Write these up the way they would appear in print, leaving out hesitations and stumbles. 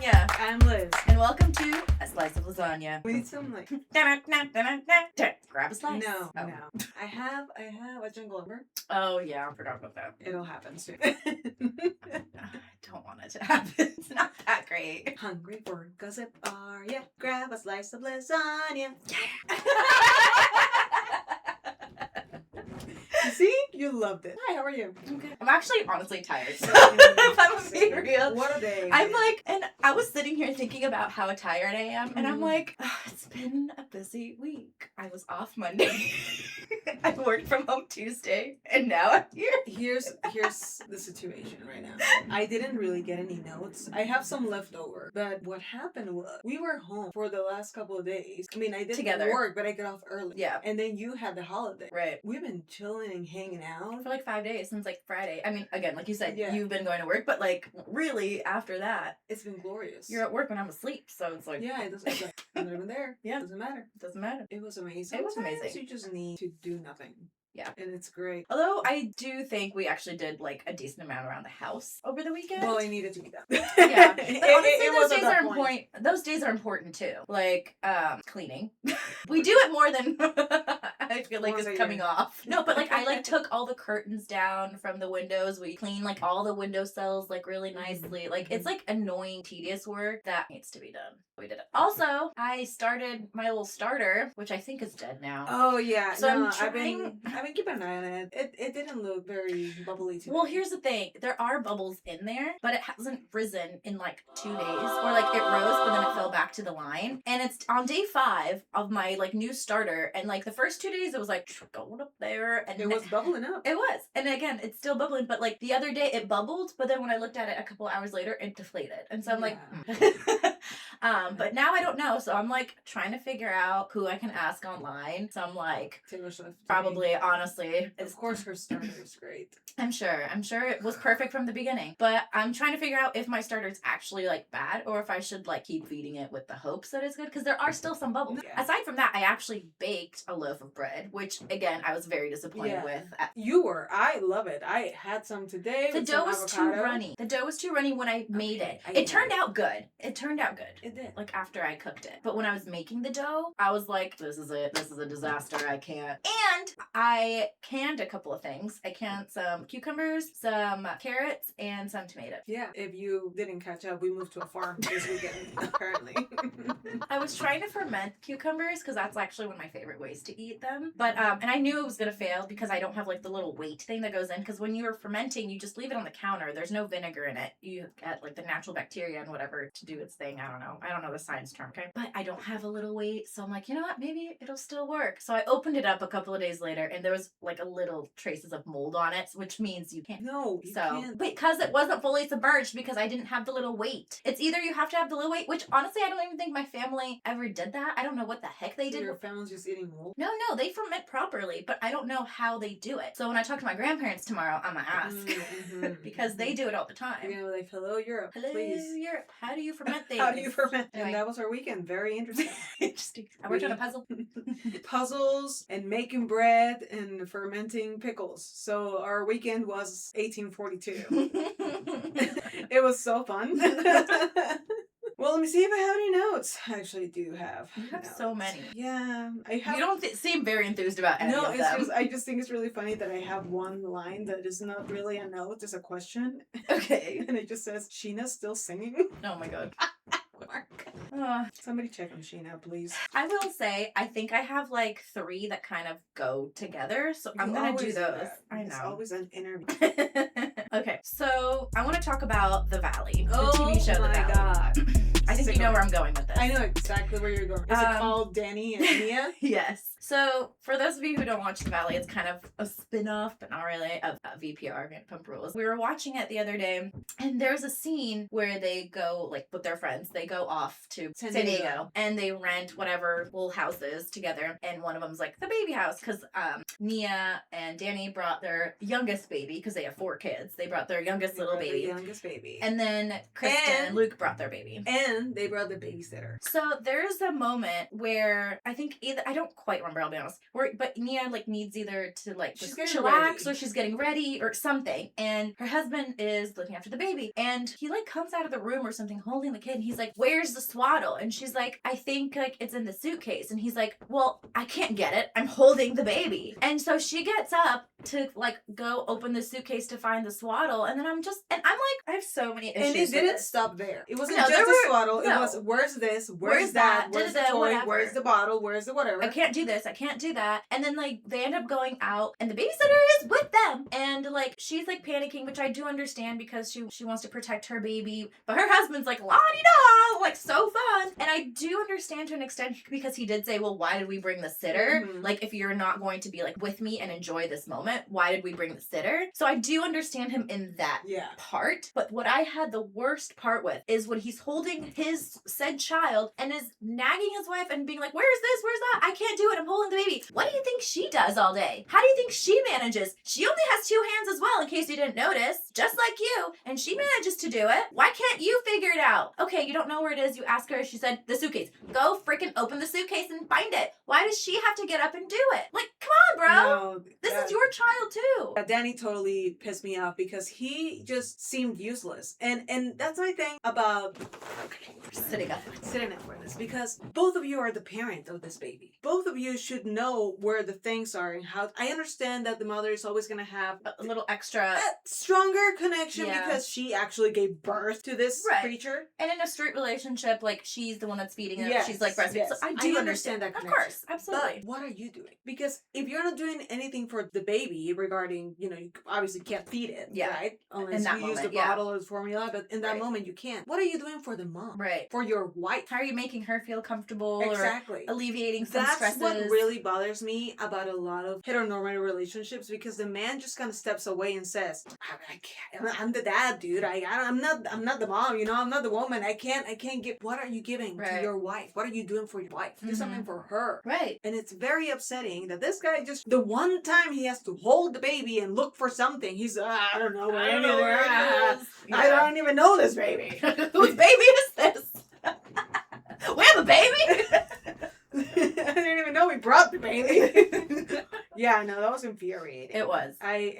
Lizanya. I'm Liz. And welcome to A Slice of Lizanya. We need some like... Grab a slice. No. I have a jingle number. Oh yeah, I forgot about that. It'll happen soon. I don't want it to happen. It's not that great. Hungry for gossip, are ya? Grab a slice of lasagna. Yeah. See? You loved it. Hi, how are you? Okay. I'm actually honestly tired. If I'm being real. What a day. I'm like, and I was sitting here thinking about how tired I am, and I'm like, it's been a busy week. I was off Monday. I worked from home Tuesday, and now I'm here. Here's the situation right now. I didn't really get any notes. I have some left over. But what happened was we were home for the last couple of days. I mean, I didn't work, but I got off early. Yeah. And then you had the holiday. Right. We've been chilling and hanging out. For like 5 days since like Friday. I mean, again, like you said, Yeah. you've been going to work, but like really after that, It's been glorious. you're at work when I'm asleep. So it's like, Yeah, it doesn't. It's like, I'm not even there. Yeah. It doesn't matter. it doesn't matter. It was amazing. It was Sometimes amazing. You just need to do nothing. Yeah. And it's great. Although I do think we actually did like a decent amount around the house over the weekend. Well, I needed to be done. Yeah. But honestly, was those at days that are point. important. Those days are important too. Like, cleaning. We do it more than I feel like Once is a coming year. off. No, but like I like took all the curtains down from the windows. We clean like all the window sills like really nicely. Like it's like annoying, tedious work that needs to be done. We did it. Also, I started my little starter, which I think is dead now. Oh yeah. So no, I'm trying- I've been keeping an eye on it. It didn't look very bubbly to Well, me. here's the thing. There are bubbles in there, but it hasn't risen in like 2 days. Or like it rose, but then it fell back to the line. And it's on day 5 of my like new starter. And like the first 2 days, it was like going up there. And It was bubbling up. It was. And again, it's still bubbling. But like the other day, it bubbled. But then when I looked at it a couple hours later, it deflated. And so I'm like, but now I don't know. So I'm like trying to figure out who I can ask online. So I'm like, Taylor Swift. probably, honestly, Of course, her starter is great. I'm sure it was perfect from the beginning. But I'm trying to figure out if my starter's actually like bad or if I should like keep feeding it with the hopes that it's good. Because there are still some bubbles. Yeah. Aside from that, I actually baked a loaf of bread, which again, I was very disappointed with. You were. I love it. I had some today. The with dough some was too avocado. runny. The dough was too runny when I made Okay, it. I It turned out good. It turned out good. It did. Like after I cooked it. But when I was making the dough, I was like, this is it. This is a disaster. I can't. And I canned a couple of things. I canned some cucumbers, some carrots, and some tomatoes. Yeah. If you didn't catch up, we moved to a farm this weekend. Apparently. I was trying to ferment cucumbers because that's actually one of my favorite ways to eat them. But and I knew it was gonna fail because I don't have like the little weight thing that goes in. Because when you're fermenting, you just leave it on the counter. There's no vinegar in it. You get like the natural bacteria and whatever to do its thing. I don't know the science term. Okay, but I don't have a little weight, so I'm like, you know what? Maybe it'll still work. So I opened it up a couple of days later, and there was like a little traces of mold on it, which means you can't. No, you So, can't. because it wasn't fully submerged because I didn't have the little weight. It's either you have to have the little weight, which honestly, I don't even think my family ever did that. I don't know what the heck they So did. your family's just eating mold? No, they ferment properly, but I don't know how they do it. So when I talk to my grandparents tomorrow, I'm gonna ask because they do it all the time. You're gonna be like, hello, Europe, Hello, please. Europe. How do you ferment things? How do you ferment? Anyway. And that was our weekend. Very interesting. Interesting. I worked on a puzzle. Puzzles and making bread and fermenting pickles. So our weekend was 1842. It was so fun. Well, let me see if I have any notes. I actually do have. You have notes. so many. Yeah, I have. You don't seem very enthused about any No, of it's them. just I just think it's really funny that I have one line that is not really a note, it's a question. Okay. And it just says, Sheena's still singing? Oh my god. Somebody check on Sheena, please. I will say, I think I have like 3 that kind of go together, so I'm You gonna do always those. that. I It's know. always an interview. Okay, so I want to talk about The Valley, the Oh TV show The my Valley. god. I think you know where I'm going with this. I know exactly where you're going. Is it called Danny and Mia? Yes. So, for those of you who don't watch The Valley, it's kind of a spin-off, but not really, of VPR, Vanderpump Rules. We were watching it the other day, and there's a scene where they go, like, with their friends, they go off to San Diego, and they rent whatever little houses together, and one of them's, like, the baby house, because Nia and Danny brought their youngest baby, because they have 4 kids. They brought their youngest little baby. The youngest baby. And then Kristen and Luke brought their baby. And they brought the babysitter. So there's a moment where I think I don't quite remember remember, I'll be honest. But Nia like needs either to like She's just getting chillax ready. or she's getting ready or something. And her husband is looking after the baby. And he like comes out of the room or something holding the kid. And he's like, where's the swaddle? And she's like, I think like it's in the suitcase. And he's like, well, I can't get it. I'm holding the baby. And so she gets up to like go open the suitcase to find the swaddle. And then I'm like, I have so many issues. And it with didn't this. stop there. It wasn't No, just there the were- swaddle. It no. was, where's this? Where's Where's that? that? Where's the Da-da-da, toy? whatever. Where's the bottle? Where's the whatever? I can't do this. I can't do that. And then like they end up going out and the babysitter is with them. And like she's like panicking, which I do understand because she wants to protect her baby. But her husband's like la-di-da, like so fun. And I do understand to an extent because he did say, well, why did we bring the sitter? Mhm. Like if you're not going to be like with me and enjoy this moment, why did we bring the sitter? So I do understand him in that Yeah. part. But what I had the worst part with is when he's holding his said child and is nagging his wife and being like, where's this? Where's that? I can't do it. I'm holding the baby. What do you think she does all day? How do you think she manages? She only has 2 hands as well, in case you didn't notice, just like you. And she manages to do it. Why can't you figure it out? Okay, you don't know where it is. You ask her. She said, the suitcase. Go freaking open the suitcase and find it. Why does she have to get up and do it? Like, come on, bro. No, This is your child too. Danny totally pissed me off because he just seemed useless. And that's my thing about Sitting up. for this, because both of you are the parent of this baby. Both of you should know where the things are and how. I understand that the mother is always going to have A little extra. a stronger connection Yeah. because she actually gave birth to this Right. creature. And in a straight relationship, like she's the one that's feeding it. Yes, She's like breastfeeding. yes. So I I do understand that Of connection. course, absolutely. But what are you doing? Because if you're not doing anything for the baby regarding, you obviously can't feed it, Yeah. right? Unless In that you use the moment, yeah. bottle or the formula, but in that Right. moment you can't. What are you doing for the mom? Right. For your wife? How are you making her feel comfortable Exactly. or alleviating some That's stresses? what really bothers me about a lot of heteronormative relationships, because the man just kind of steps away and says, I can't, I'm the dad, dude. I'm not the mom, I'm not the woman. I can't give. What are you giving to Right. your wife? What are you doing for your wife? Do Mhm. something for her. Right. And it's very upsetting that this guy just, the one time he has to hold the baby and look for something, he's, I don't know where it is. I don't even know this baby. Whose baby is this? We have a baby? I didn't even know we brought the baby. Yeah, no, that was infuriating. It was. I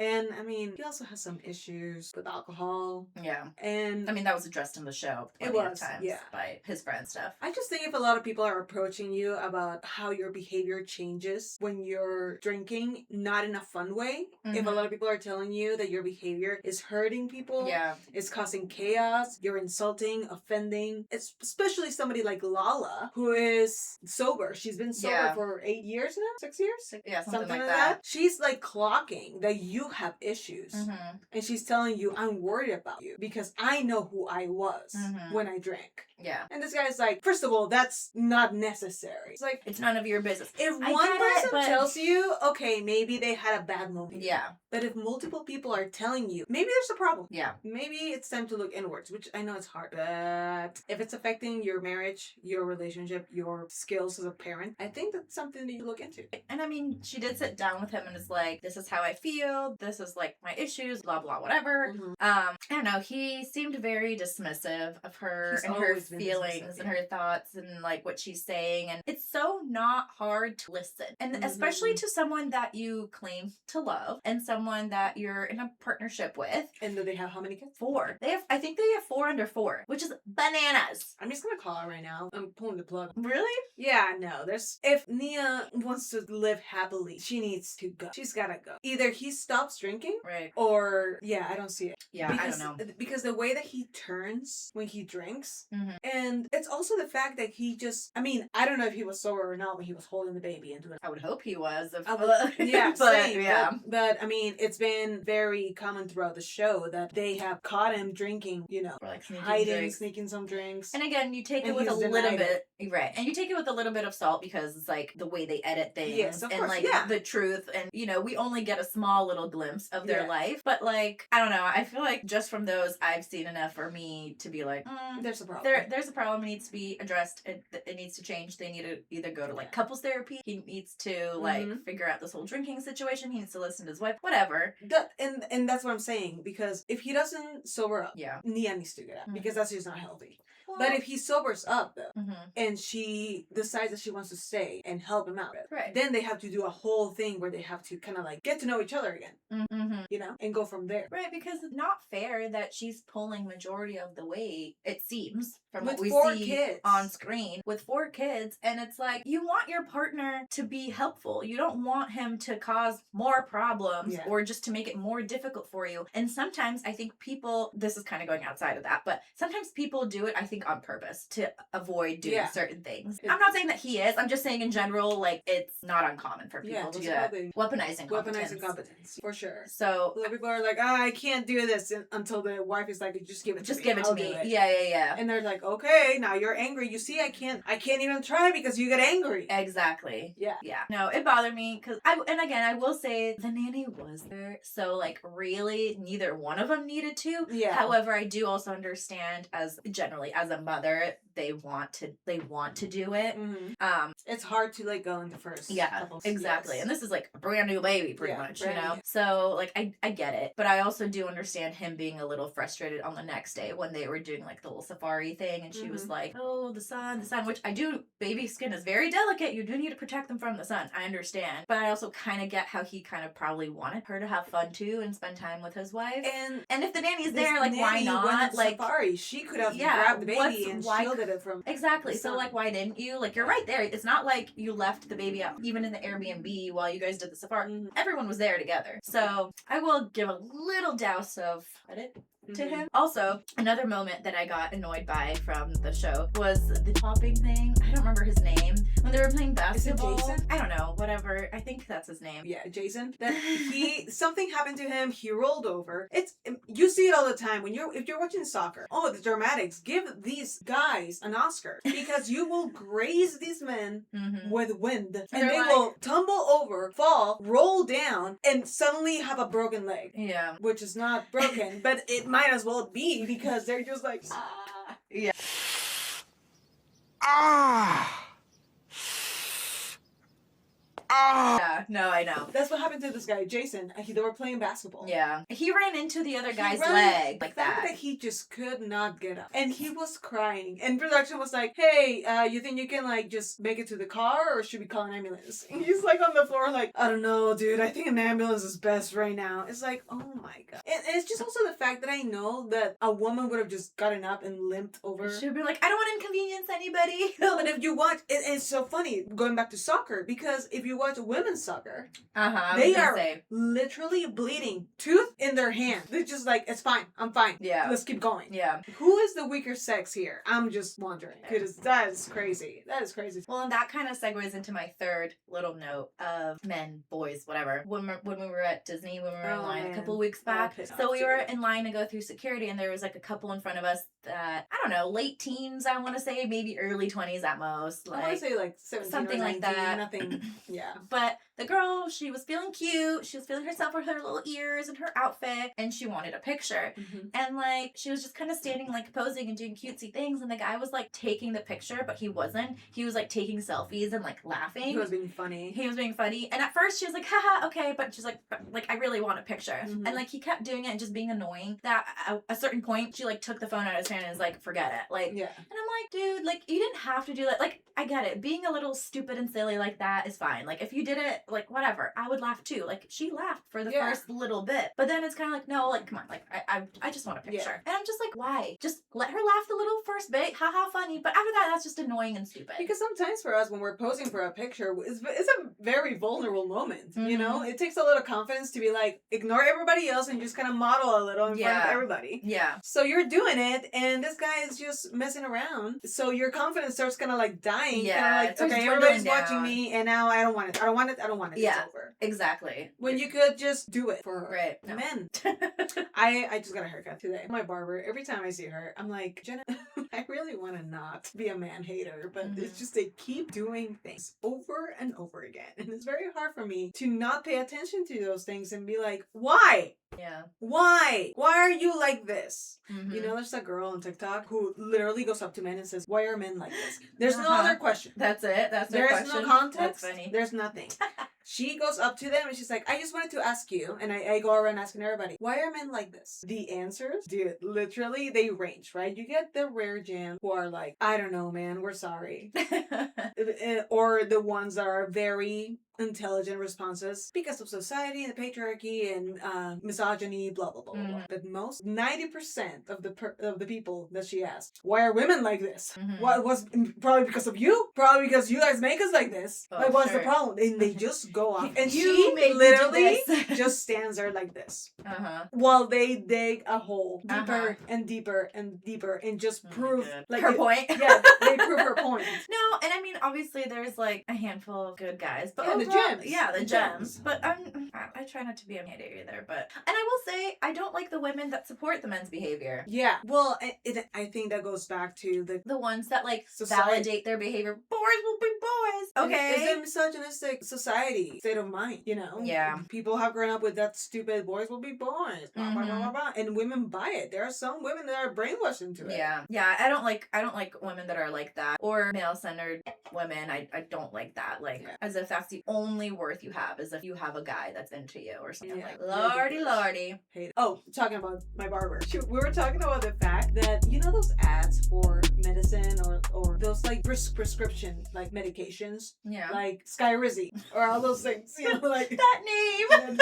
mean, he also has some issues with alcohol. Yeah. And I mean, that was addressed in the show It plenty of was, times yeah. by his friend stuff. I just think if a lot of people are approaching you about how your behavior changes when you're drinking, not in a fun way, if a Mhm. lot of people are telling you that your behavior is hurting people, Yeah. it's causing chaos, you're insulting, offending, it's especially somebody like Lala, who is sober. She's been sober Yeah. for 8 years now? 6 years? Yeah, something like like that. She's like clocking that you have issues. Mhm. And she's telling you, I'm worried about you because I know who I was Mhm. when I drank. Yeah. And this guy's like, first of all, that's not necessary. It's like, It's none of your business. if I one get it, person but- tells you, okay, maybe they had a bad moment. Yeah. But if multiple people are telling you, maybe there's a problem. Yeah. Maybe it's time to look inwards, which I know it's hard. But if it's affecting your marriage, your relationship, your skills as a parent, I think that's something that you look into. And I mean, she did sit down with him and is like, this is how I feel. This is like my issues, blah, blah, whatever. Mhm. I don't know. He seemed very dismissive of her He's and her always been feelings dismissive, and her thoughts and like what she's saying. And it's so not hard to listen. And Mhm. especially to someone that you claim to love and someone that you're in a partnership with. And do they have how many kids? 4. I think they have 4 under 4, which is bananas. I'm just gonna call her right now. I'm pulling the plug. Really? Yeah, no, if Nia wants to live happily, she needs to go. She's gotta go. Either he stops drinking, Right. or, yeah, I don't see it. Yeah, because, I don't know. Because the way that he turns when he drinks, Mhm. and it's also the fact that he just, I mean, I don't know if he was sober or not when he was holding the baby and doing I would hope he was. yeah, but same, yeah. but I mean, it's been very common throughout the show that they have caught him drinking, Or like sneaking hiding, drinks. sneaking some drinks. And again, you take And it with a he's little denied bit, right? And you take it with a little bit of salt because it's like the way they edit things, Yes, of and course, like yeah. the truth, and we only get a small little glimpse of their Yeah. life. But like, I don't know. I feel like just from those, I've seen enough for me to be like, There's a problem. there's a problem. It needs to be addressed. It needs to change. They need to either go to like couples therapy. He needs to like Mhm. figure out this whole drinking situation. He needs to listen to his wife. Whatever. And that's what I'm saying, because if he doesn't sober up, Yeah. Nia needs to get out, Mhm. because that's just not healthy. But if he sobers up though, Mm-hmm. and she decides that she wants to stay and help him out, Right. then they have to do a whole thing where they have to kind of like get to know each other again, Mm-hmm. you know, and go from there. Right, because it's not fair that she's pulling majority of the weight, it seems, from With what we 4 see kids on screen, with 4 kids, and it's like, you want your partner to be helpful. You don't want him to cause more problems or just to make it more difficult for you. And sometimes I think people, this is kind of going outside of that, but sometimes people do it, I think, on purpose to avoid doing certain things. I'm not saying that he is, I'm just saying in general, like, it's not uncommon for people to do that. Weaponizing competence. For sure. So people are like, I can't do this until the wife is like, just give it to me. Give it to me. Yeah. And they're like, okay, now you're angry. You see, I can't even try because you get angry. Exactly. Yeah. No, it bothered me because I will say the nanny was there, so like really neither one of them needed to. Yeah. However, I do also understand as a mother, they want to do it. Mm-hmm. It's hard to like go in the first. Yeah, exactly. Yes. And this is like a brand new baby, pretty much, you know? New. So like I get it, but I also do understand him being a little frustrated on the next day when they were doing like the little safari thing, and she was like, oh, the sun, which I do, baby skin is very delicate. You do need to protect them from the sun. I understand. But I also kind of get how he kind of probably wanted her to have fun too and spend time with his wife. And if the nanny's there, like, why not? Like, safari, she could have grabbed the baby and shielded it from. Exactly. So like, why didn't you? Like, you're right there. It's not like you left the baby out, even in the Airbnb while you guys did the safari. Everyone was there together. So I will give a little douse of credit to him. Also, another moment that I got annoyed by from the show was the topping thing. I don't remember his name. When they were playing basketball. Is it Jason? I don't know. Whatever. I think that's his name. Yeah, Jason. That something happened to him. He rolled over. You see it all the time if you're watching soccer. Oh, the dramatics. Give these guys an Oscar because you will graze these men with wind, and they will tumble over, fall, roll down, and suddenly have a broken leg. Yeah, which is not broken, but it might as well be because they're just like yeah. Yeah, no, I know. That's what happened to this guy, Jason. They were playing basketball. Yeah. He ran into the other guy's leg like that. He just could not get up. And he was crying. And production was like, hey, you think you can like just make it to the car, or should we call an ambulance? And he's like on the floor like, I don't know, dude. I think an ambulance is best right now. It's like, oh my God. And it's just also the fact that I know that a woman would have just gotten up and limped over. She'd be like, I don't want to inconvenience anybody. But if you watch, it's so funny going back to soccer, because if you watch women's soccer, they are literally bleeding, tooth in their hand. They're just like, it's fine, I'm fine. Yeah, let's keep going. Yeah. Who is the weaker sex here? I'm just wondering, because that is crazy. That is crazy. Well, and that kind of segues into my third little note of men, boys, whatever. When we were at Disney, when we were in line a couple of weeks back, so we were in line to go through security, and there was like a couple in front of us that, I don't know, late teens, I want to say, maybe early 20s at most. Like, I want to say like 17 something or 19, like that. Nothing. Yeah. But the girl, she was feeling cute. She was feeling herself with her little ears and her outfit, and she wanted a picture. And like, she was just kind of standing, like, posing and doing cutesy things, and the guy was like taking the picture, but he wasn't. He was like taking selfies and like laughing. He was being funny. And at first she was like, haha, okay, but she's like I really want a picture. And like, he kept doing it and just being annoying. That at a certain point, she like took the phone out of his hand and was like, forget it. Like, yeah. And I'm like, dude, like, you didn't have to do that. Like, I get it. Being a little stupid and silly like that is fine. Like, if you did it, like, whatever, I would laugh too. Like, she laughed for the first little bit, but then it's kind of like, no, like, come on, like, I just want a picture. And I'm just like, why? Just let her laugh the little first bit, haha, funny. But after that, that's just annoying and stupid. Because sometimes for us, when we're posing for a picture, it's a very vulnerable moment. You know, it takes a little confidence to be like, ignore everybody else and just kind of model a little in front of everybody. Yeah. So you're doing it, and this guy is just messing around. So your confidence starts kind of like dying. Yeah. Kind of like, okay, everybody's watching me, and now I don't want it. I don't want it. Yeah. It's over. Exactly. When you could just do it for no. men. I just got a haircut today. My barber, every time I see her, I'm like, Jenna, I really want to not be a man hater, but it's just they keep doing things over and over again. And it's very hard for me to not pay attention to those things and be like, why? Yeah. Why? Why are you like this? You know, there's a girl on TikTok who literally goes up to men and says, "Why are men like this?" There's no other question. That's it. That's There their is question. no context. That's funny. There's nothing. She goes up to them and she's like, "I just wanted to ask you," and I go around asking everybody, "Why are men like this?" The answers, dude, literally they range, right? You get the rare jam who are like, "I don't know, man, we're sorry," or the ones that are very intelligent responses because of society and the patriarchy and misogyny, blah blah blah. Blah. But most 90% of the people that she asked, "Why are women like this?" What was probably because of you? Probably because you guys make us like this. Oh, like, what's sure. the problem? And they just go off, and You she made me do literally this. just stands there like this, while they dig a hole deeper and deeper and deeper, and just prove like her point. Yeah, they prove her point. No, and I mean, obviously, there's like a handful of good guys, but Yeah, the gems. Yeah, the gems. But I try not to be a hater either. But and I will say, I don't like the women that support the men's behavior. Yeah, well, I think that goes back to the ones that like society. Validate their behavior. Boys will be boys. Okay, it's a misogynistic society state of mind. You know. Yeah. People have grown up with that stupid "boys will be boys," blah, blah, blah, blah, blah, and women buy it. There are some women that are brainwashed into it. Yeah, yeah. I don't like women that are like that, or male-centered women. I don't like that. Like as if that's the only worth you have, as if you have a guy that's into you or something. Like lordy. Oh, talking about my barber. We were talking about the fact that, you know, those ads for medicine or those like prescription like medications, like Skyrizi or all those things, you know, like that name.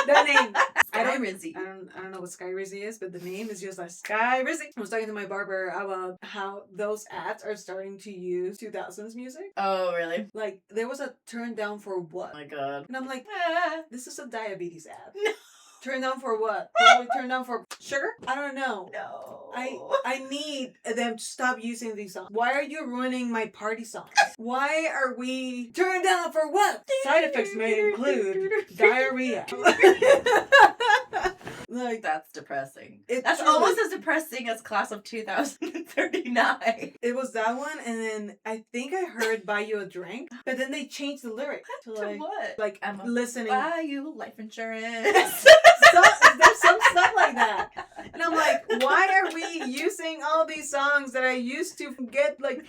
That name. I Skyrizi. don't know what Skyrizi is, but the name is just like Skyrizi. I was talking to my barber about how those ads are starting to use 2000s music. Oh, really? Like there was a turn down for what? Oh my god. And I'm like, this is a diabetes ad. No. Turn down for what? Probably turn down for sugar? I don't know. No. I need them to stop using these songs. Why are you ruining my party songs? Why are we turned down for what? Side effects may include diarrhea. Like that's depressing. That's truly, almost as depressing as Class of 2039. It was that one, and then I think I heard "Buy You a Drink," but then they changed the lyrics to what? Like I'm listening. Buy you life insurance. There's some stuff like that, and I'm like, why are we using all these songs that I used to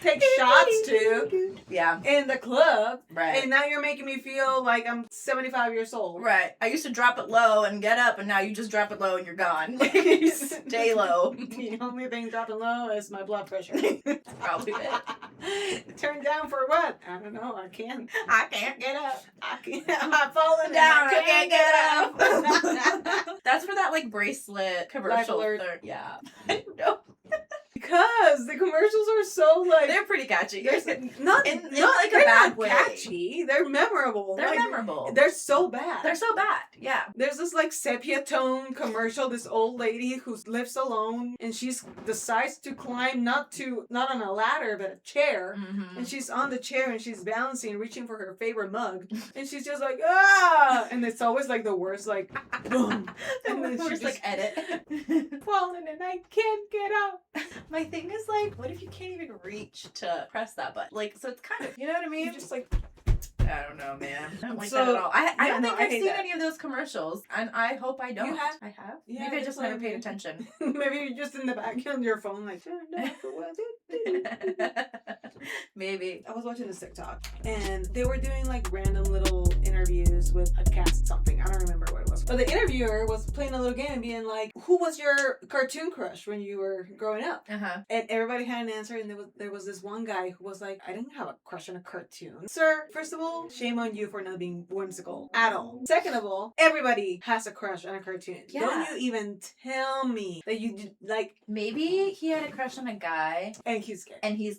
take shots to? Yeah. In the club, right? And now you're making me feel like I'm 75 years old, right? I used to drop it low and get up, and now you just drop it low and you're gone. You stay low. The only thing dropping low is my blood pressure. Probably it. Turn down for what? I don't know. I can't get up. I'm falling down. I can't get up. That's for that like bracelet commercial. Yeah. I don't know. Because the commercials are so like they're pretty catchy. Not like a bad way. Catchy. They're memorable. They're memorable. They're so bad. They're so bad. Yeah. There's this like sepia tone commercial. This old lady who lives alone and she decides to climb not on a ladder but a chair, and she's on the chair and she's balancing, reaching for her favorite mug, and she's just like and it's always like the worst like boom, and then she's like edit falling and I can't get up. My thing is like, what if you can't even reach to press that button? Like, so it's kind of, you know what I mean? You're just like, I don't know, man. I don't like that at all. I don't think I've seen that. any of those commercials, and I hope I don't. You have? I have? Yeah, maybe I just never paid attention. Maybe you're just in the back on your phone like, maybe. I was watching this TikTok, and they were doing like random little interviews with a cast something. I don't remember what it was. But the interviewer was playing a little game and being like, who was your cartoon crush when you were growing up? And everybody had an answer, and there was this one guy who was like, I didn't have a crush on a cartoon. Sir, first of all, shame on you for not being whimsical at all. Second of all, everybody has a crush on a cartoon. Yeah. Don't you even tell me that you did, like... Maybe he had a crush on a guy. And he's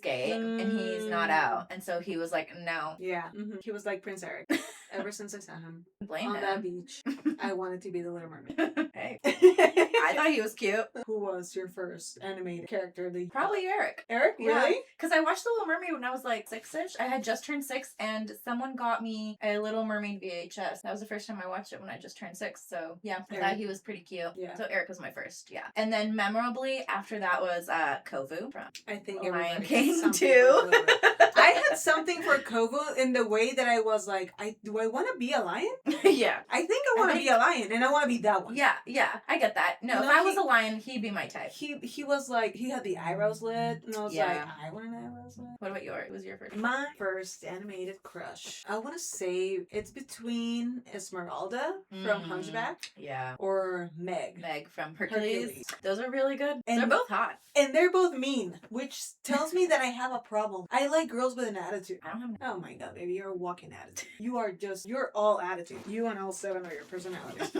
gay. And he's not out. And so he was like, no. Yeah. Mm-hmm. He was like Prince Eric. Ever since I saw him on that beach, I wanted to be the Little Mermaid. Hey. I thought he was cute. Who was your first animated character? Probably Eric. Eric? Really? Because I watched The Little Mermaid when I was like 6-ish. I had just turned 6, and someone got me a Little Mermaid VHS. That was the first time I watched it when I just turned 6. So yeah, I thought he was pretty cute. Yeah. So Eric was my first. Yeah. And then memorably after that was Kovu. I think Lion everybody King has something too. for Kovu. I had something for Kovu in the way that I was like, do I want to be a lion? Yeah. I think I want to be a lion, and I want to be that one. Yeah, I get that. No, You if know, I was a lion, he'd be my type. He was like, he had the eyebrows lit, and I was like, Yeah. I want an eyebrows lit. What about yours? What was your first? My first animated crush, I want to say it's between Esmeralda from Hunchback Yeah. or Meg. Meg from Hercules. Hercules. Those are really good. And They're both hot. And they're both mean, which tells me that I have a problem. I like girls with an attitude. I don't have. Oh my god, baby, you're a walking attitude. You're all attitude. You and all 7 of your personalities.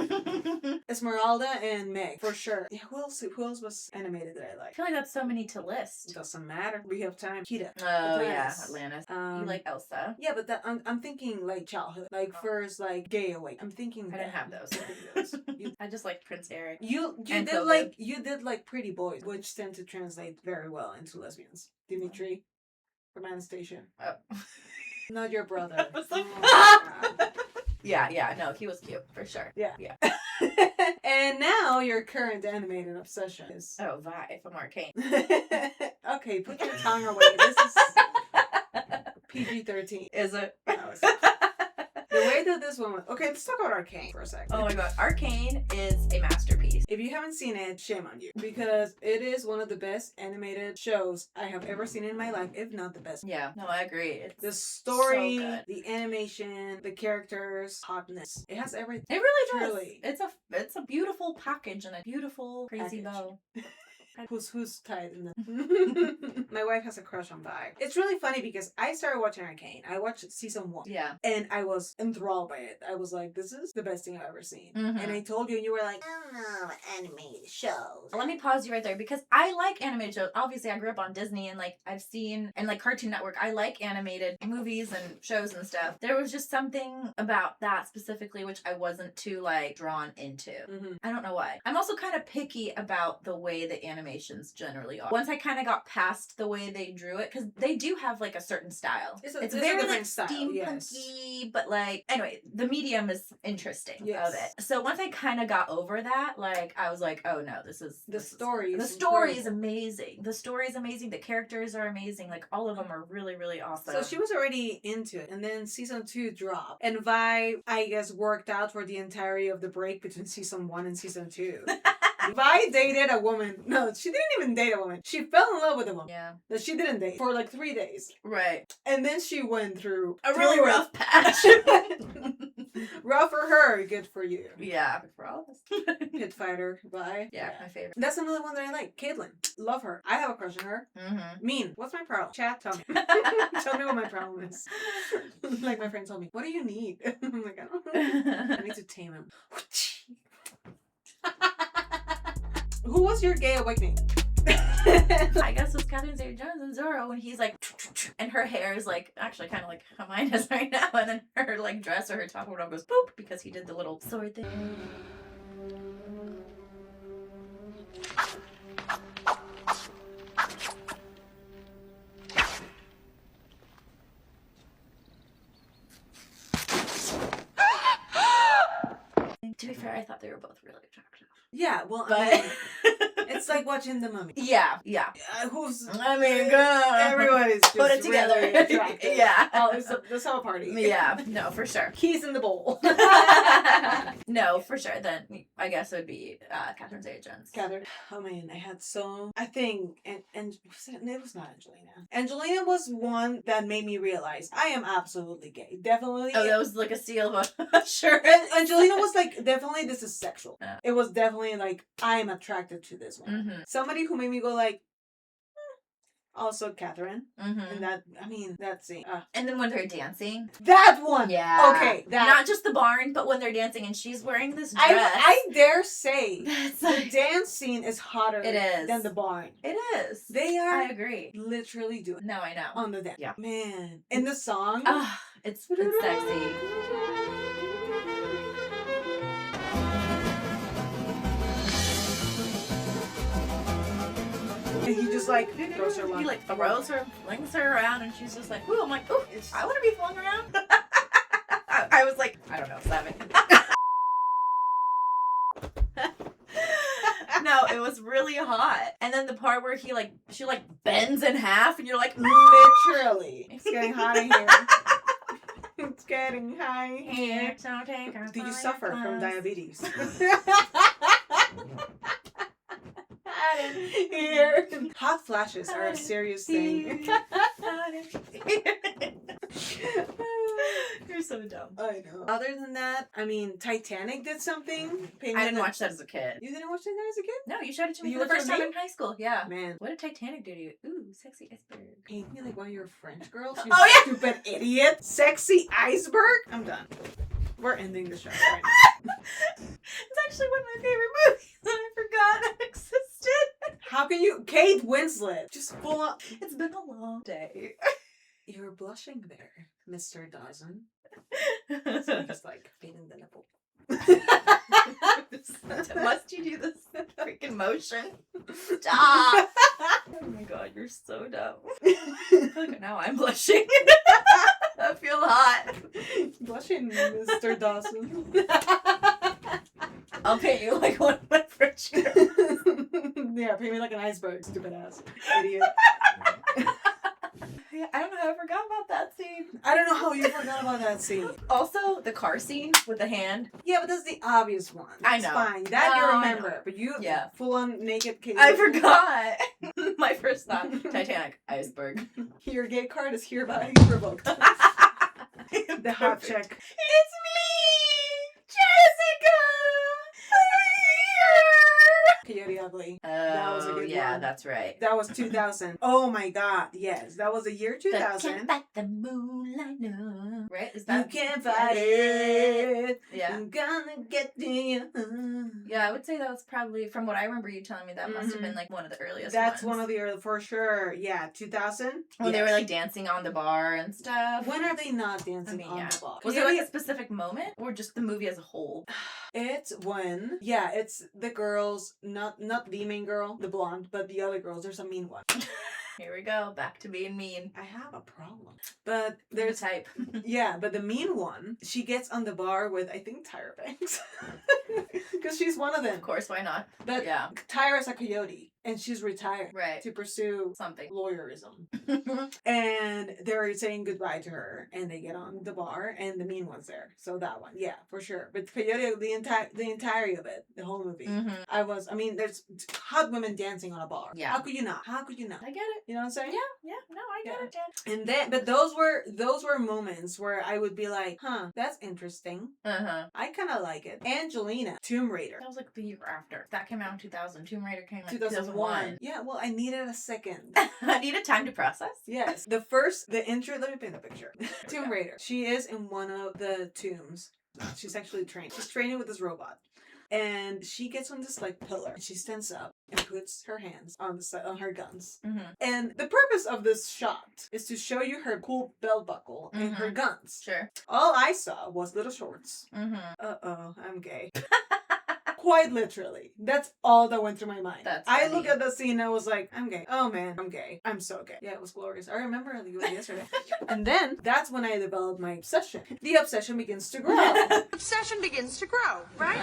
Esmeralda and Meg, for sure. Yeah, who else was animated that I I like? feel like that's so many to list. Doesn't matter. We have time. Kita. Oh yeah, Atlantis. Um, You like Elsa? Yeah, but I'm thinking like childhood, like first like gay awake. I'm thinking I didn't have those. I just like Prince Eric. You And did Kovu. you did like pretty boys, which tend to translate very well into lesbians. Dimitri from Anastasia. Oh. Not your brother. I was like, Oh, God. yeah, no, he was cute for sure. Yeah. Yeah. And now your current animated obsession is. Oh, Vi from Arcane. Okay, put your tongue away. This is PG-13. Is it? No, it's not. The way that this one went. Okay, let's talk about Arcane for a second. Oh my god, Arcane is a masterpiece. If you haven't seen it, shame on you. Because it is one of the best animated shows I have ever seen in my life, if not the best. Yeah, no, I agree. It's The story, so good. the animation, the characters, hotness. It has everything. It really does. Truly. It's a beautiful package and a beautiful crazy Package. bow. Who's tied in the My wife has a crush on Vi. It's really funny because I started watching Arcane. I watched season 1. Yeah. And I was enthralled by it. I was like, this is the best thing I've ever seen. Mhm. And I told you and you were like, I don't know, animated shows. Let me pause you right there because I like animated shows. Obviously, I grew up on Disney and like I've seen and like Cartoon Network. I like animated movies and shows and stuff. There was just something about that specifically which I wasn't too like drawn into. Mm-hmm. I don't know why. I'm also kind of picky about the way the animations generally are. Once I kind of got past the way they drew it, because they do have like a certain style. It's very different like style, steampunky, but like anyway, the medium is interesting Yes. of it. So once I kind of got over that, like I was like, oh no, The this story is, is the story is incredible. amazing. The story is amazing. The characters are amazing. Like all of them are really, really awesome. So she was already into it, and then season 2 dropped, and Vi, I guess, worked out for the entirety of the break between season 1 and season 2. Vi dated a woman. No, she didn't even date a woman. She fell in love with a woman Yeah. that she didn't date for like 3 days, Right. and then she went through A really rough patch. rough for her, good for you. Yeah. For all of us. Pit fighter, Vi. Yeah, my favorite. That's another one that I like. Caitlyn, love her. I have a crush on her. Mm-hmm. Mean. What's my problem? Chat, tell me. Tell me what my problem is. Like my friend told me, what do you need? I'm like, I don't know. I need to tame him. Who was your gay awakening? I guess it's Catherine Zeta-Jones and Zorro when he's like, and her hair is like actually kind of like how mine is right now, and then her like dress or her top or whatever goes boop because he did the little sword thing. To be fair, I thought they were both really attractive. Yeah, well, But I mean, it's like watching The Mummy. yeah. Who's I mean, girl. everybody's just Put it together. really attractive. Yeah. Oh, let's have a party. Yeah, no, for sure. Keys in the bowl. No, for sure. Then I guess it would be Catherine Zeta-Jones. Catherine. Oh man, I think, and it was not Angelina. Angelina was one that made me realize I am absolutely gay. Definitely. Oh, that was like a seal of a shirt. And Angelina was like, definitely this is sexual. Yeah. It was definitely like, I am attracted to this one. Mm-hmm. Somebody who made me go like, also Catherine. Mm-hmm. And that scene. And then when they're dancing. That one! Yeah. Okay, that. Not just the barn, but when they're dancing and she's wearing this dress. I dare say That's the like, dance scene is hotter It is. than the barn. it is. They I are agree. literally doing No, I know. on the dance. Yeah. Man. And the song. Ah, it's sexy. And he just like throws her He like throws her, flings her around, and she's just like, ooh, I'm like, ooh, I want to be flung around. I was like, I don't know, 7. No, know, it was really hot. And then the part where she bends in half, and you're like, Literally. It's getting hot in here. It's getting hot in here. Do you suffer from diabetes? Here. Hot flashes are a serious thing. You're so dumb. I know. Other than that, I mean, Titanic did something. I didn't watch that as a kid. You didn't watch Titanic as a kid? No, you showed it to me You for the watched first it time with in high school. Yeah. Man. What did Titanic do to you? Ooh, sexy iceberg. Paint me like one of your French girls, you Oh, yeah. stupid idiot. Sexy iceberg? I'm done. We're ending the show right now. It's actually one of my favorite movies that I forgot that existed. How can you? Kate Winslet. Just full up. It's been a long day. You're blushing there, Mr. Dawson. So just like feeling the nipple. Must you do this freaking motion? Stop! Oh my god, you're so dumb. Look at now I'm blushing. I feel hot. Blushing, Mr. Dawson. I'll paint you like one of my French girls. Yeah, paint me like an iceberg, stupid ass. Idiot. Yeah, I don't know how I forgot about that scene. I don't know how you forgot about that scene. Also, the car scene with the hand. Yeah, but that's the obvious one. I It's know. fine. That you I remember. know. But you, Yeah. full on naked Kate. I forgot. My first thought, Titanic, iceberg. Your gay card is hereby revoked. The hot Perfect. check. It's me, Jessica. Coyote Ugly. Oh, That was a good yeah, one. that's right. That was 2000. Oh my god, yes. That was the year 2000. Can't fight the moonlight, no. Right? Is You that? can't fight it. Yeah. I'm gonna get to you. Yeah, I would say that was probably, from what I remember you telling me, that must have been like one of the earliest That's ones. one of the early, for sure. Yeah, 2000. When they Yes. were like dancing on the bar and stuff. When are they not dancing on yeah. the bar? Was there like a specific moment or just the movie as a whole? It's when, yeah, it's the girls, not the main girl, the blonde, but the other girls. There's a mean one. Here we go, back to being mean. I have a problem. But There's there's, type. yeah, but the mean one, she gets on the bar with, I think, Tyra Banks. Because she's one of them. Of course, why not? But Yeah. Tyra's a coyote, and she's retired. Right. To pursue Something. lawyerism. And they're saying goodbye to her, and they get on the bar, and the mean one's there. So that one, yeah, for sure. But Coyote, the entirety of it, the whole movie, Mm-hmm. there's hot women dancing on a bar. Yeah. How could you not? How could you not? I get it. You know what I'm saying? Yeah, no, I get Yeah. it, Jen. And then, but those were moments where I would be like, huh, that's interesting. Uh-huh. I kind of like it. Angelina, Tomb Raider. That was like the year after. That came out in 2000. Tomb Raider came out in 2001. Yeah, well, I needed a second. I needed time to process. Yes. The intro, let me paint a picture. Tomb Raider. She is in one of the tombs. She's actually trained. She's training with this robot. And she gets on this like pillar. And she stands up and puts her hands on on her guns. Mm-hmm. And the purpose of this shot is to show you her cool belt buckle and her guns. Sure. All I saw was little shorts. Mm-hmm. Uh-oh, I'm gay. Quite literally. That's all that went through my mind. That's I funny. look at the scene and I was like, I'm gay. Oh man, I'm gay. I'm so gay. Yeah, it was glorious. I remember it was yesterday. And then that's when I developed my obsession. The obsession begins to grow. Obsession begins to grow, right?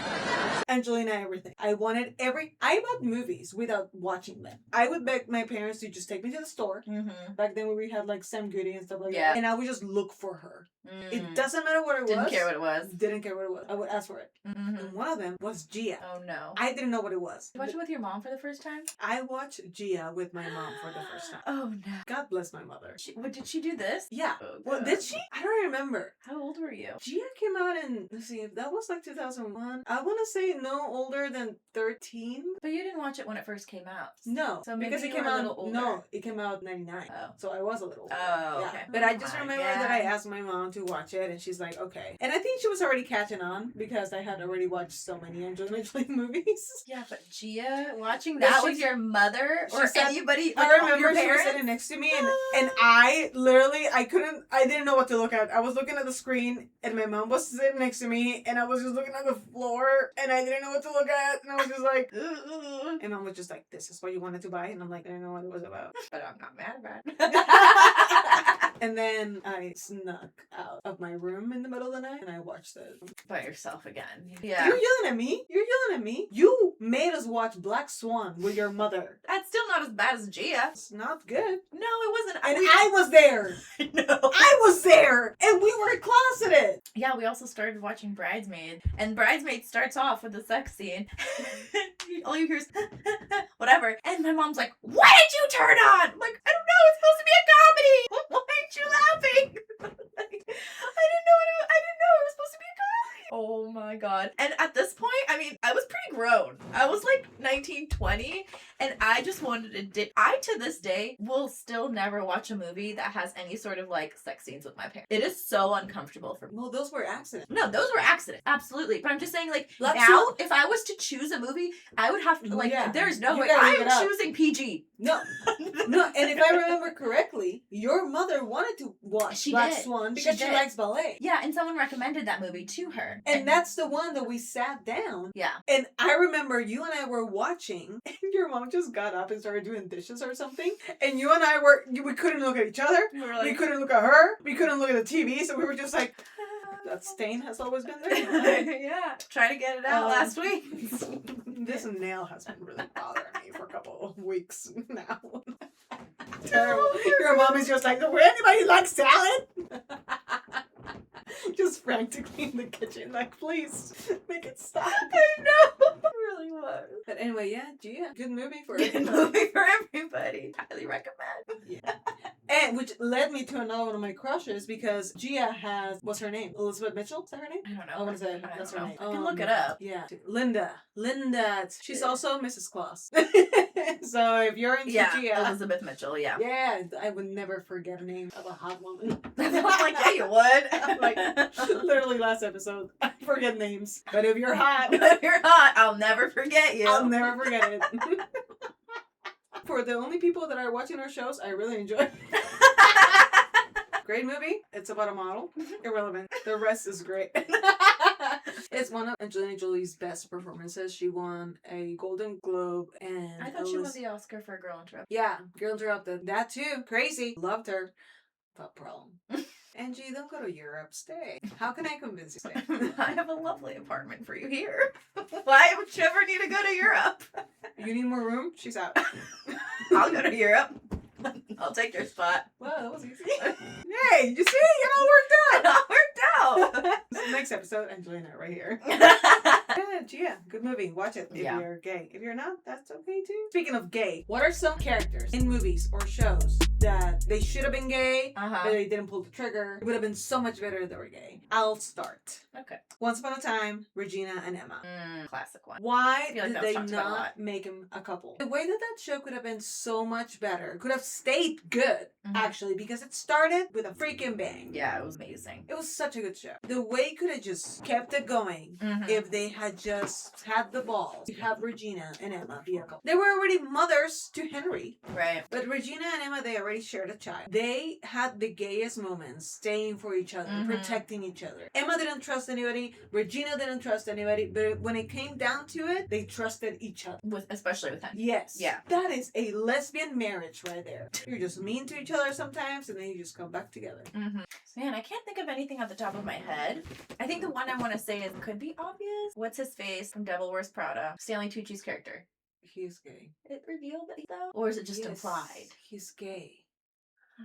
Angelina, everything. I bought movies without watching them. I would beg my parents to just take me to the store. Mm-hmm. Back then when we had like Sam Goody and stuff like Yeah. that. And I would just look for her. Mm. It doesn't matter what it Didn't was. care what it was. Didn't care what it was. I would ask for it. Mm-hmm. And one of them was Gia. Oh no. I didn't know what it was. You watched it with your mom for the first time? I watched Gia with my mom for the first time. Oh no. God bless my mother. What did she do this? Yeah. Oh, Well, God. did she? I don't remember. How old were you? Gia came out in, let's see, that was like 2001. I want to say no older than 13. But you didn't watch it when it first came out. No. So maybe because it you came were a out, little older. no, it came out 99. Oh. So I was a little older. Oh, Yeah. okay. But I just Oh my remember God. that I asked my mom to watch it and she's like, okay. And I think she was already catching on because I had already watched so many Angelina Jolie movies. Yeah, but Gia, watching But that she- with your mother she or said- anybody, I like remember your she was parents? sitting next to me and I literally, I didn't know what to look at. I was looking at the screen and my mom was sitting next to me and I was just looking at the floor and I didn't know what to look at and I was just like, ugh. And mom was just like, this is what you wanted to buy? And I'm like, I didn't know what it was about. But I'm not mad about it. And then I snuck out of my room in the middle of the night and I watched it. By yourself again. Yeah. You're yelling at me? You're yelling at me? You made us watch Black Swan with your mother. That's still not as bad as Gia. It's not good. No, it wasn't. And I was there. No. I was there. And we were closeted. Yeah, we also started watching Bridesmaid. And Bridesmaid starts off with a sex scene. All you hear is whatever. And my mom's like, what did you turn on? I'm like, I don't know. It's supposed to be a comedy. Why aren't you laughing? I didn't know it was supposed to be a comedy. Oh my god. And at this point, I mean, I was pretty grown. I was like 19, 20, and I just wanted to I, to this day, will still never watch a movie that has any sort of like sex scenes with my parents. It is so uncomfortable for me. Well, those were accidents. No, those were accidents. Absolutely. But I'm just saying, like, Black now, Swan? if I was to choose a movie, I would have to, like, Yeah. there's no You way. gotta leave I'm it up. choosing PG. No, no, and if I remember correctly, your mother wanted to watch She Black did. Swan She because she did. likes ballet. Yeah, and someone recommended that movie to her. And that's the one that we sat down. Yeah. And I remember you and I were watching, and your mom just got up and started doing dishes or something. And you and I we couldn't look at each other. We were We like, couldn't look at her. We couldn't look at the TV. So we were just like, that stain has always been there. yeah. Trying to get it out last week. This nail has been really bothering me for a couple of weeks now. Terrible. Your mom is just like, would anybody like salad? Just frantically in the kitchen, like, please make it stop. I know. It really was. But anyway, yeah, Gia, good movie for Good everybody. movie for everybody. Highly recommend. Yeah. And which led me to another one of my crushes because Gia has, what's her name? Elizabeth Mitchell? Is that her name? I don't know. I want to say I that's don't her know. name. I can look it up. Yeah. Linda. She's also Mrs. Claus. So if you're into Yeah, Gia. Elizabeth Mitchell, yeah. Yeah, I would never forget a name of a hot woman. I'm like, yeah, you would. I'm like, literally last episode, I forget names. But if you're hot, If you're hot, I'll never forget you. I'll never forget it. For the only people that are watching our shows, I really enjoy. Great movie. It's about a model. Irrelevant. The rest is great. It's one of Angelina Jolie's best performances. She won a Golden Globe and I thought she won the Oscar for Girl Interrupted. Yeah, Girl Interrupted. That too. Crazy. Loved her. But problem. Angie, don't go to Europe. Stay. How can I convince you to stay? I have a lovely apartment for you here. Why would you ever need to go to Europe? You need more room? She's out. I'll go to Europe. I'll take your spot. Wow, that was easy. Hey, you see? It all worked It all worked out. So next episode, Angelina right here. Yeah, Gia, good movie. Watch it if Yeah. you're gay. If you're not, that's okay too. Speaking of gay, what are some characters in movies or shows that they should have been gay, but they didn't pull the trigger? It would have been so much better if they were gay. I'll start. Okay. Once Upon a Time, Regina and Emma. Classic one. Why I feel like did that was they talked about a not lot. make him a couple? The way that show could have been so much better, could have stayed good, actually, because it started with a freaking bang. Yeah, it was amazing. It was such a good show. The way could have just kept it going if they had just had the balls to have Regina and Emma be a couple. They were already mothers to Henry. Right. But Regina and Emma, they already shared a child. They had the gayest moments, staying for each other, protecting each other. Emma didn't trust anybody. Regina didn't trust anybody. But when it came down to it, they trusted each other. Especially with him. Yes. Yeah. That is a lesbian marriage right there. You're just mean to each other sometimes, and then you just come back together. Man, I can't think of anything off the top of my head. I think the one I want to say is could be obvious. What's his face from Devil Wears Prada? Stanley Tucci's character. He's gay. It revealed that though, or is it just Yes, implied? He's gay.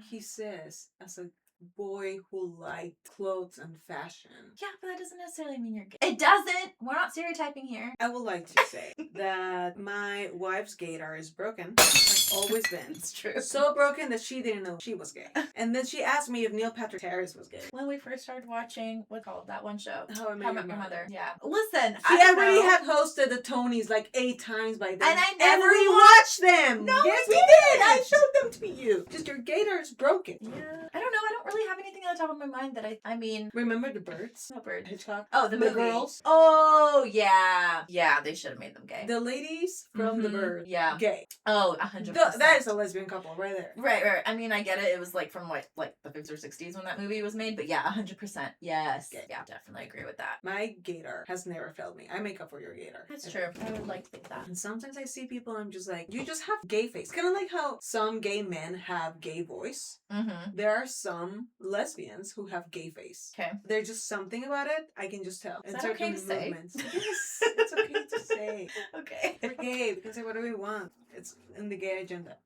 He says, as a boy who liked clothes and fashion. Yeah, but that doesn't necessarily mean you're gay. It doesn't. We're not stereotyping here. I would like to say that my wife's gaydar is broken. Has always been. It's true. So broken that she didn't know she was gay. And then she asked me if Neil Patrick Harris was gay. When we first started watching, what's called that one show? How I Met Your Mother. Yeah. Listen, He I don't already know. had hosted the Tonys like 8 times by then. And I never we watched watched them. No, yes, we we did. I didn't. showed them to you. Just your gaydar is broken. Yeah. I don't know. I don't really have anything on the top of my mind that I mean. Remember the birds? No bird. Hitchcock. Oh, the movie. girls. Oh, yeah. Yeah, they should have made them gay. The ladies from the bird. Yeah. Gay. Oh, 100%. That is a lesbian couple right there. Right. I mean, I get it. It was like from what, like the 50s or 60s when that movie was made, but yeah, 100%. Yes. Okay. Yeah, definitely agree with that. My gaydar has never failed me. I make up for your gaydar. That's true. I would like to think that. And sometimes I see people, I'm just like, you just have gay face. Kind of like how some gay gay men have gay voice, Mm-hmm. there are some lesbians who have gay face. Okay. There's just something about it I can just tell. Is that okay to say? Yes, it's okay to say. Okay. We're gay. We can say whatever we want. It's in the gay agenda.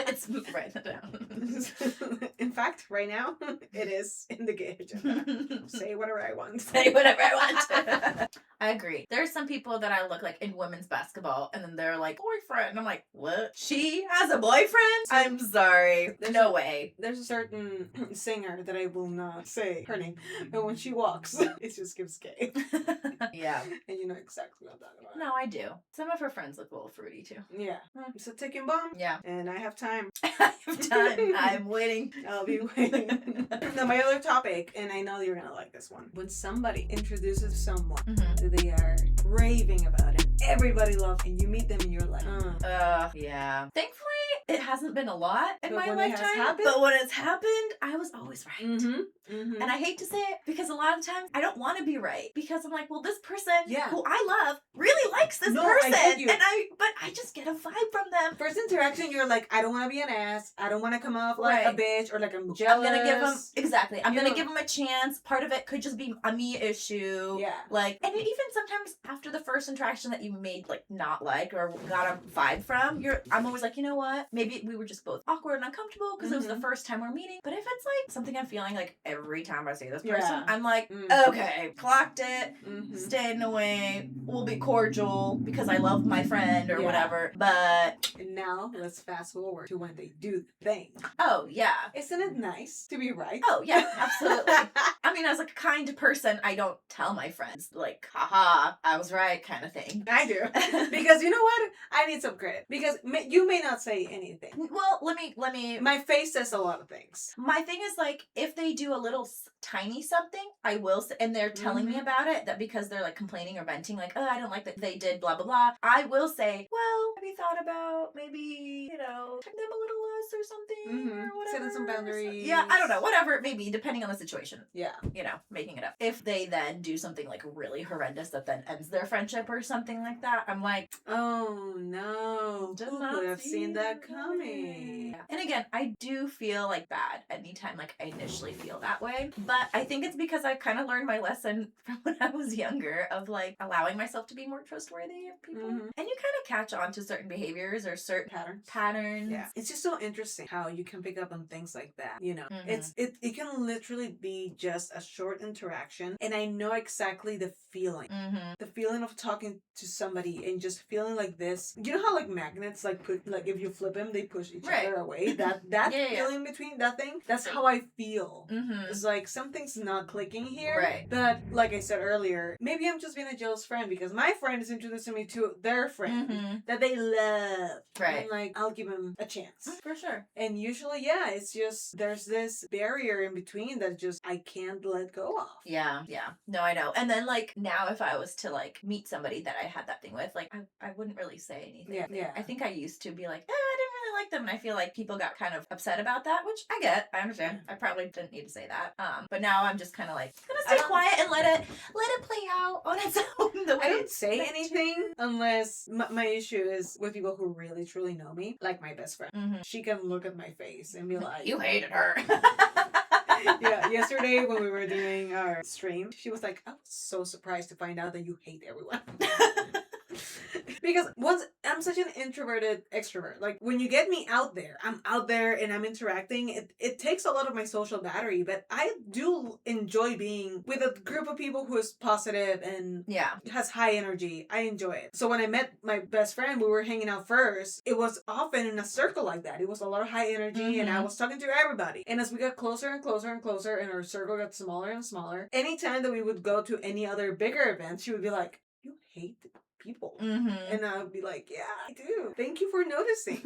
It's write that down. In fact, right now, it is in the gay agenda. Say whatever I want. Say whatever I want. I agree. There's some people that I look like in women's basketball, and then they're like, boyfriend. And I'm like, what? She has a boyfriend? I'm sorry. No way. There's a certain singer that I will not say her name, but when she walks, it just gives gay. Yeah. And you know exactly what I'm talking about. No, I do. Some of her friends look a little fruity too. Yeah. It's a ticking bomb. Yeah. And I have time. I have time. I'm waiting. I'll be waiting. Now, my other topic, and I know you're gonna like this one. When somebody introduces someone that they are raving about and everybody loves, and you meet them and you're like, yeah. Thankfully, it hasn't been a lot in But my when it has lifetime. happened- But when it's happened, I was always right. Mm-hmm. Mm-hmm. And I hate to say it because a lot of times I don't want to be right because I'm like, well, this person Yeah. who I love really likes this No, person, I get you. but I just get a vibe from them. First interaction, you're like, I don't want to be an ass. I don't want to come off like a Right. bitch or like I'm jealous. I'm gonna give them exactly. I'm You gonna know- give them a chance. Part of it could just be a me issue. Yeah. Like, and even sometimes after the first interaction that you made like not like or got a vibe from, I'm always like, you know what? Maybe we were just both awkward and uncomfortable because it was the first time we're meeting. But if it's like something I'm feeling like every time I see this person, Yeah. I'm like, Mm. okay, clocked it. Mm-hmm. Staying away. We'll be cordial because I love my friend or Yeah. whatever. But And now let's fast forward to when they do the thing. oh yeah. Isn't it nice to be right? Oh yeah, absolutely. I mean, as a kind person, I don't tell my friends like, haha, I was right kind of thing. I do. Because you know what? I need some credit. Because you may not say anything. Well, let me. My face says a lot of things. My thing is like, if they do a little tiny something, I will, and they're telling me about it, that because they're like complaining or venting, like, oh, I don't like that they did blah blah blah. I will say, well, have you thought about maybe, you know, turn them a little less or something or whatever. Setting some boundaries. Yeah, I don't know, whatever it may be, depending on the situation. Yeah. You know, making it up. If they then do something like really horrendous that then ends their friendship or something like that, I'm like, Oh no. did Who not could have see seen that coming? Yeah. And again, I do feel like bad anytime like I initially feel that way. But I think it's because I kind of learned my lesson from when I was younger of like allowing myself to be more trustworthy of people. And you kind of catch on to certain behaviors or certain patterns. Yeah. It's just so interesting how you can pick up on things like that. You know, it can literally be just a short interaction. And I know exactly the feeling. The feeling of talking to somebody and just feeling like this. You know how like magnets like put like if you flip them they push each other away. That feeling between that thing. That's how I feel. It's like something's not clicking here. Right. But like I said earlier, maybe I'm just being a jealous friend because my friend is introducing me to their friend that they love. Right. And like I'll give him a chance. For sure. And usually, yeah, it's just there's this barrier in between that just I can't let go of. Yeah. No, I know. And then like now if I was to like meet somebody that I had that thing with, like I wouldn't really say anything. Yeah. I think I used to be like, I didn't really like them. And I feel like people got kind of upset about that, which I get. I understand. I probably didn't need to say that. But now I'm just kind of like, gonna stay quiet and let it play out on its own. The way I don't say anything unless my issue is with people who really truly know me, like my best friend. She can look at my face and be like, you hated her. Yeah, yesterday when we were doing our stream, she was like, I was so surprised to find out that you hate everyone. Because once I'm such an introverted extrovert, like when you get me out there, I'm out there and I'm interacting. It takes a lot of my social battery, but I do enjoy being with a group of people who is positive and has high energy. I enjoy it. So when I met my best friend, we were hanging out first. It was often in a circle like that. It was a lot of high energy and I was talking to everybody. And as we got closer and closer and closer and our circle got smaller and smaller, anytime that we would go to any other bigger events, she would be like, you hate people. And I would be like, yeah, I do. Thank you for noticing.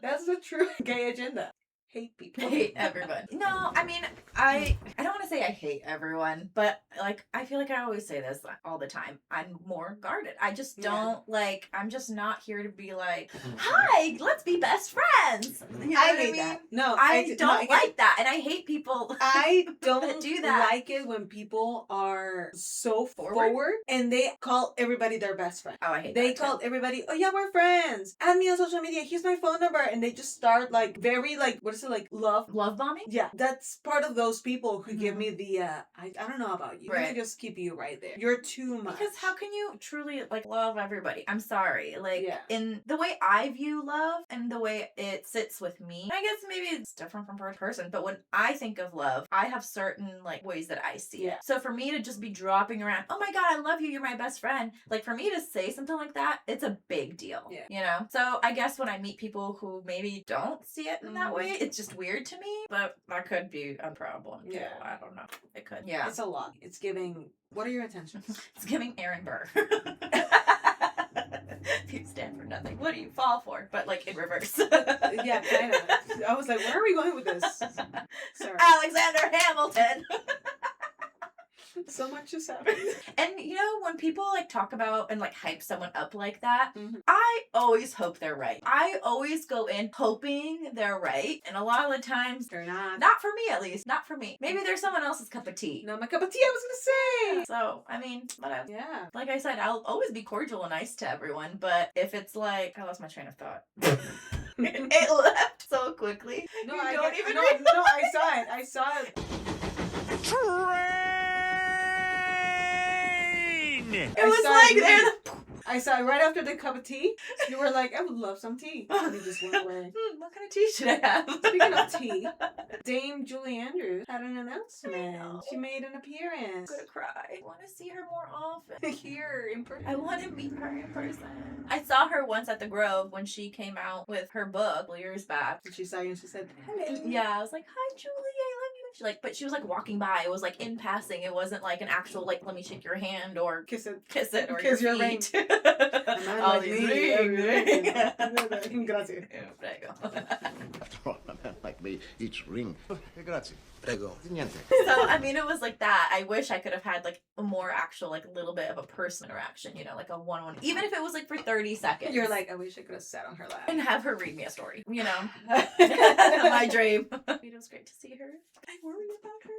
That's the true gay agenda. hate people. hate everyone. No, I mean, I don't want to say I hate everyone, but like I feel like I always say this all the time. I'm more guarded. I just don't like. I'm just not here to be like, hi, let's be best friends. You know I what hate I mean? that. No, I don't I get like it. that, and I hate people. I don't that do that. like it when people are so Forward? forward and they call everybody their best friend. Oh, I hate They that. called everybody, oh yeah, we're friends. Add me on social media. Here's my phone number. And they just start like very like, what is it, like love? Love bombing. Yeah, that's part of those people who give Mhm. me the, I don't know about you. Right. Let me just keep you right there. You're too much. Because how can you truly like love everybody? I'm sorry. Like Yeah. in the way I view love and the way it sits with me, I guess maybe it's different from person to person, but when I think of love, I have certain like ways that I see Yeah. it. So for me to just be dropping around, oh my god, I love you, you're my best friend. Like for me to say something like that, it's a big deal. Yeah. You know? So I guess when I meet people who maybe don't see it in that Mhm. way, it's just weird to me. But that could be a problem too. Yeah. I don't know. It could. Yeah. It's a lot. It's giving, what are your intentions? It's giving Aaron Burr. You stand for nothing. What do you fall for? But like in reverse. Yeah, kind of. I was like, where are we going with this? Sorry. Alexander Hamilton. So much is happening. And you know, when people like talk about and like hype someone up like that, Mhm. I always hope they're right. I always go in hoping they're right. And a lot of the times, They're not. not for me at least, not for me. Maybe there's someone else's cup of tea. Not my cup of tea, I was gonna say. So, I mean, whatever. Yeah. Like I said, I'll always be cordial and nice to everyone, but if it's like, I lost my train of thought. It left so quickly. No, You I don't get- even no, realize. no, I saw it. I saw it. It I was saw like it there. leave. I saw it right after the cup of tea. You were like, I would love some tea. And it just went away. What kind of tea should I have? Speaking of tea, Dame Julie Andrews had an announcement. know. She made an I'm appearance. gonna cry. I want to see her more often. Here in person. I want to meet her in person. I saw her once at the Grove when she came out with her book years back. And she saw you and she said, hello. Yeah, I was like, "Hi, Julie, I love you." She like, but she was like walking by. It was like in passing. It wasn't like an actual like, let me shake your hand or Kiss it. kiss it or Kiss your your ring. feet. A man All like these me, rings. Grazie. Prego. After all, a man like me eats ring. Grazie. Prego. Niente. So I mean, it was like that. I wish I could have had like a more actual, like a little bit of a personal interaction. You know, like a one-on-one, even if it was like for 30 seconds. You're like, I wish I could have sat on her lap. And have her read me a story. You know, my dream. It was great to see her. I worry about her.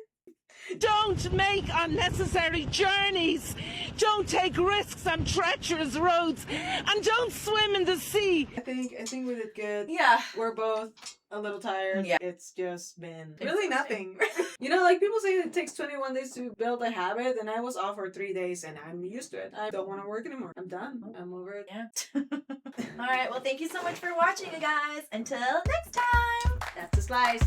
Don't make unnecessary journeys. Don't take risks on treacherous roads. And don't swim in the sea. I think we did good. Yeah. We're both a little tired. Yeah. It's just been It's really exhausting. nothing. You know, like people say it takes 21 days to build a habit, and I was off for 3 days and I'm used to it. I don't want to work anymore. I'm done. I'm over it. Yeah. All right. Well, thank you so much for watching, you guys. Until next time. That's a slice.